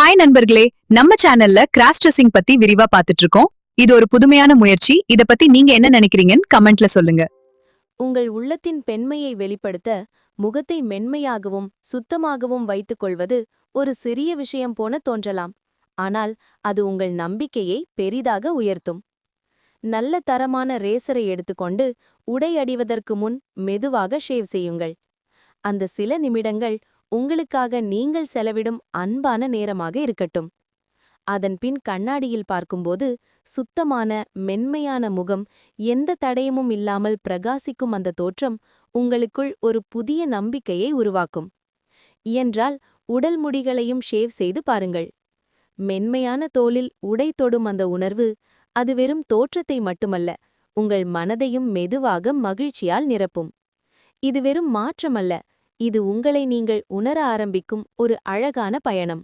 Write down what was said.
Hi நண்பர்களே, நம்ம சேனல்ல கிராஸ் ட்ரெஸ்ஸிங் பத்தி விரிவா பாத்துட்டு இருக்கோம். இது ஒரு புதுமையான முயற்சி. இத பத்தி நீங்க என்ன நினைக்கிறீங்கன்னு கமெண்ட்ல சொல்லுங்க. உங்கள் உள்ளத்தின் பெண்மையை வெளிப்படுத்த முகத்தை மென்மையாகவும் சுத்தமாகவும் வைத்துக் கொள்வது ஒரு சிறிய விஷயம் போன தோன்றலாம். ஆனால் அது உங்கள் நம்பிக்கையை பெரிதாக உயர்த்தும். நல்ல தரமான ரேசரை எடுத்துக்கொண்டு உடை அடிவதற்கு முன் மெதுவாக ஷேவ் செய்யுங்கள். அந்த சில நிமிடங்கள் உங்களுக்காக நீங்கள் செலவிடும் அன்பான நேரமாக இருக்கட்டும். அதன் பின் கண்ணாடியில் பார்க்கும்போது சுத்தமான மென்மையான முகம், எந்த தடயமும் இல்லாமல் பிரகாசிக்கும் அந்த தோற்றம் உங்களுக்குள் ஒரு புதிய நம்பிக்கையை உருவாக்கும். இயன்றால் உடல் முடிகளையும் ஷேவ் செய்து பாருங்கள். மென்மையான தோலில் உடை தொடும் அந்த உணர்வு, அது வெறும் தோற்றத்தை மட்டுமல்ல, உங்கள் மனதையும் மெதுவாக மகிழ்ச்சியால் நிரப்பும். இது வெறும் மாற்றமல்ல, இது உங்களை நீங்கள் உணர ஆரம்பிக்கும் ஒரு அழகான பயணம்.